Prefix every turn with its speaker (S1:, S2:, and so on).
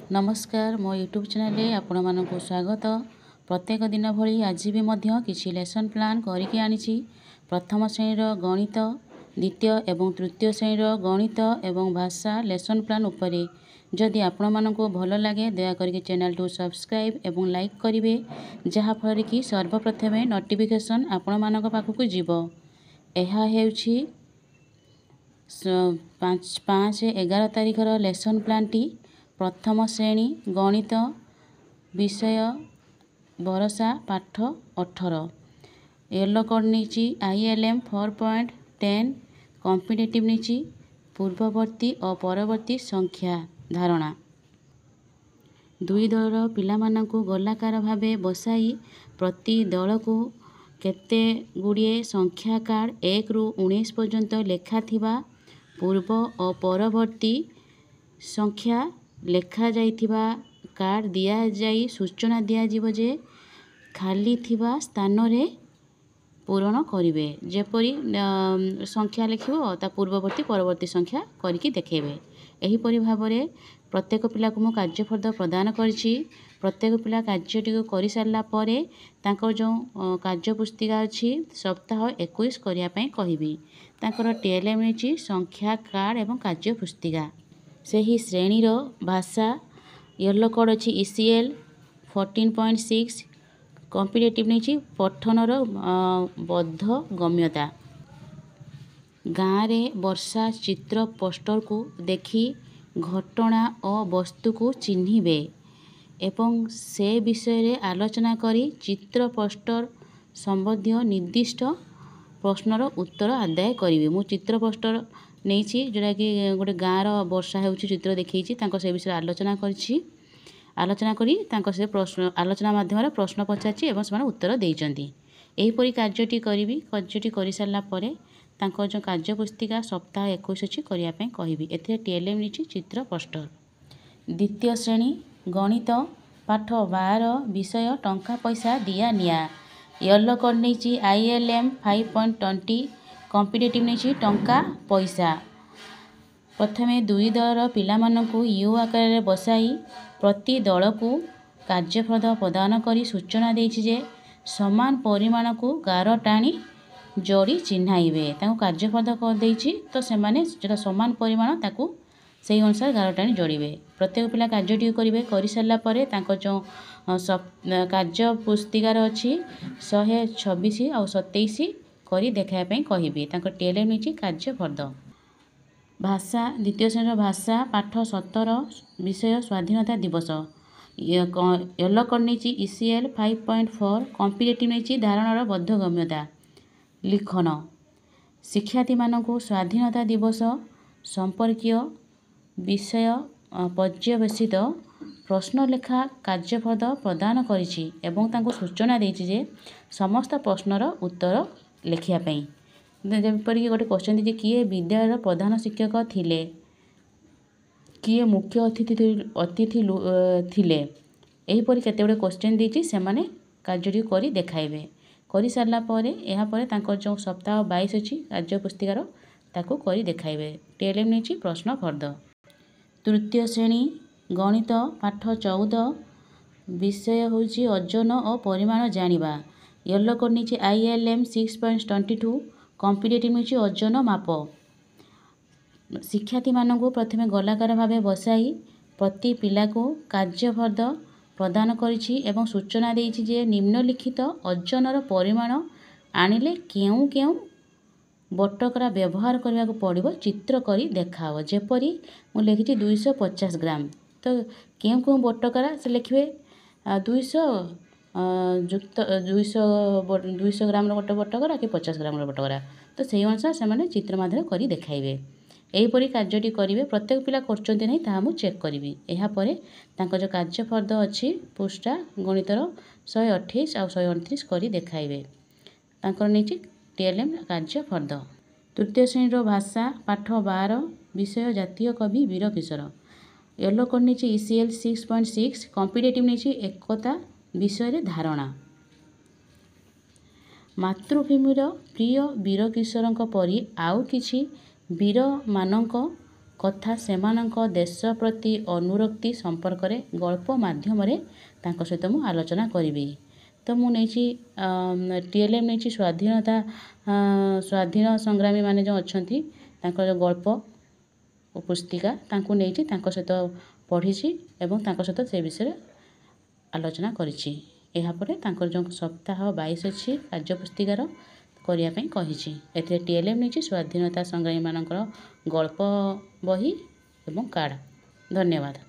S1: नमस्कार मो YouTube channel आपण मानक स्वागत। प्रत्येक दिन भली आज भी मध्य किसी लेसन प्लान करके आनी। प्रथम श्रेणीर गणित, द्वितीय एवं तृतीय श्रेणीर गणित एवं भाषा लेसन प्लान उपरे जदि आपण मानक भल लगे दया करके चैनल टू सब्सक्राइब एवं लाइक करेंगे, जहाँफल कि सर्वप्रथम नोटिफिकेशन आपण मानक पाखक जीव। यह हेउछि 5/11 तारिखर लेसन प्लान टी। प्रथम श्रेणी गणित विषय भरोसा पाठ 18 येलो कोड नीची ILM 4.10 कॉम्पिटेटिव नीची पूर्ववर्ती और परवर्ती संख्या धारणा। दुई दलर पिलामानंकु गोलाकार भावे बसाई प्रति दल को केते गुड़िए संख्या कार्ड 1 ରୁ 19 पर्यंत लेखा थिबा पूर्व और परवर्ती संख्या लेखा जाइथिबा कार्ड दिया जाई सूचना दिया जीव जे खाली थिबा स्थान रे पूरण करिवे। जेपरी संख्या लिखिबो ता पूर्ववर्ती परवर्ती संख्या करके देखेबे। एही परि भाबरे प्रत्येक पिला को मु कार्यफल प्रदान करछि। प्रत्येक पिला कार्यटी को करि सारला परे तांकर जो कार्य पुस्तिका अछि सप्ताह 21 करिया पई कहिबी। तांकर TLM नीची संख्या कार्ड एवं कार्य पुस्तिका। सेही श्रेणीर भाषा येलो कोड अछि ECL 14.6 कॉम्पिटेटिव नीची पठनर बद्ध गम्यता। गाँव रे वर्षा चित्र पोस्टर को देखी घटना और वस्तु को चिन्हिबे एवं से विषय रे आलोचना करी चित्र पोस्टर संबंधी निर्दिष्ट प्रश्नर उत्तर आदाय करिवे। मु चित्र पोस्टर नेछि जोटा कि गोटे गाँव रो वर्षा हेउछि चित्र देखैछि तांको से विषय आलोचना करछि। आलोचना करी तांको से प्रश्न आलोचना माध्यम रे प्रश्न पचाछि एवं से उत्तर देइचंती। एही परि कार्यटी करिवि। कार्यटी करि सारला परे तांको जो कार्य पुस्तिका सप्ताह 21 अछि करिया पय कहिबि। एथे TLM नीछि चित्र पोस्टर। द्वितीय श्रेणी गणित पाठ 12 विषय टंका पैसा दिया निया येलो कोड नीछि ILM 5.20 कॉम्पिटेटिव नीछि टंका पैसा। प्रथमे दुई दलर पिलामानंकु यू आकार बसाई प्रति दल को कार्यफल प्रदान करी सूचना देछि जे समान परिमाण को गार टाणी जोड़ी चिन्हाइबे। ताको कार्यफल कर देछि तो से माने जेटा समान परिमाण ताको सेही अनुसार गार टाणी जोड़िबे। प्रत्येक पिला कार्यटी करिवे। करि सारला परे ताको जो कार्य पुस्तिकार अछि 126 और 27 करी देखाय पय कहिबे। ताको TLM नीछि कार्यफल। भाषा द्वितीय श्रेणी भाषा पाठ 17 विषय स्वाधीनता दिवस येलो कोड नीछि ECL 5.4 कॉम्पिटेटिव नीछि धारणार बद्धगम्यता। लिखन शिक्षार्थी मानकु स्वाधीनता दिवस संपर्कीय विषय पर्यवेसित प्रश्न लेखा कार्यफल प्रदान करिछि एवं तांको सूचना देछि जे समस्त प्रश्नर उत्तर लेखिया पई। जेपरि गोटे क्वेश्चन दिछि किए विद्यालय प्रधान शिक्षक थिले, किए मुख्य अतिथि थिले। एही परि केते गुडे क्वेश्चन दिछि से माने कार्यटी करी देखाइबे। करि सारला परे एहा परे तांको जो सप्ताह 22 अछि कार्य पुस्तिकार ताको करी देखाइबे। TLM नीछि प्रश्न फर्द। तृतीय श्रेणी गणित पाठ 14 विषय होछि ओजन और परिमाण जानिबा येलो कोड नीछि ILM 6.22 कॉम्पिटेटिव नीछि ओजन माप। शिक्षार्थी मानकु प्रथमे गोलाकार भावे बसाई प्रति पिला को कार्यफल प्रदान करिछि एवं सूचना देछि जे निम्नलिखित ओजनर परिमाण आनिले केउ केउ बटकरा व्यवहार करबा को पड़िबो चित्र करी देखाओ। जेपरि मु लिखिछि 250 ग्राम तो केउ केउ बटकरा से लिखिबे 200 युक्त 200 ग्राम रो गोटे बटकरा कि 50 ग्राम रो बटकरा तो सेही अनुसार से माने चित्र माध्यम करी देखाइबे। एही परि कार्यटी करिवे। प्रत्येक पिला करचंती नै ताहा मु चेक करिवि। एहा परे तांको जो कार्यफल अछि पृष्ठा गणितर 128 और 129 करी देखाइबे। तांकर नीचे TLM कार्यफल। तृतीय श्रेणी भाषा पाठ 12 विषय जातीय कवि वीर किशोर येलो कोड नीचे ECL 6.6 कॉम्पिटेटिव नीचे एकता विषय रे धारणा। मातृभूमिर प्रिय वीर किशोरଙ୍କ परि आउ किछि वीर मानक କଥା ସେମାନଙ୍କ ଦେଶ ପ୍ରତି ଅନୁରକ୍ତି ସମ୍ପର୍କରେ ଗଳ୍ପ ମାଧ୍ୟମରେ ତାଙ୍କ ସହିତ ମୁଁ ଆଲୋଚନା କରିବି। ତ ମୁଁ ନେଇଛି TLM ନେଇଛି ସ୍ୱାଧୀନ ସଂଗ୍ରାମୀମାନେ ଯେଉଁ ଅଛନ୍ତି ତାଙ୍କର ଯେଉଁ ଗଳ୍ପ ପୁସ୍ତିକା ତାଙ୍କୁ ନେଇଛି ତାଙ୍କ ସହିତ ପଢ଼ିଛି ଏବଂ ତାଙ୍କ ସହିତ ସେ ବିଷୟରେ ଆଲୋଚନା କରିଛି। ଏହାପରେ ତାଙ୍କର ଯେଉଁ ସପ୍ତାହ 22 ଅଛି କାର୍ଯ୍ୟ ପୁସ୍ତିକାର କରିବା ପାଇଁ କହିଛି। ଏଥିରେ TLM ନେଇଛି ସ୍ୱାଧୀନତା ସଂଗ୍ରାମୀମାନଙ୍କର ଗଳ୍ପ ବହି ଏବଂ କାର୍ଡ଼। ଧନ୍ୟବାଦ।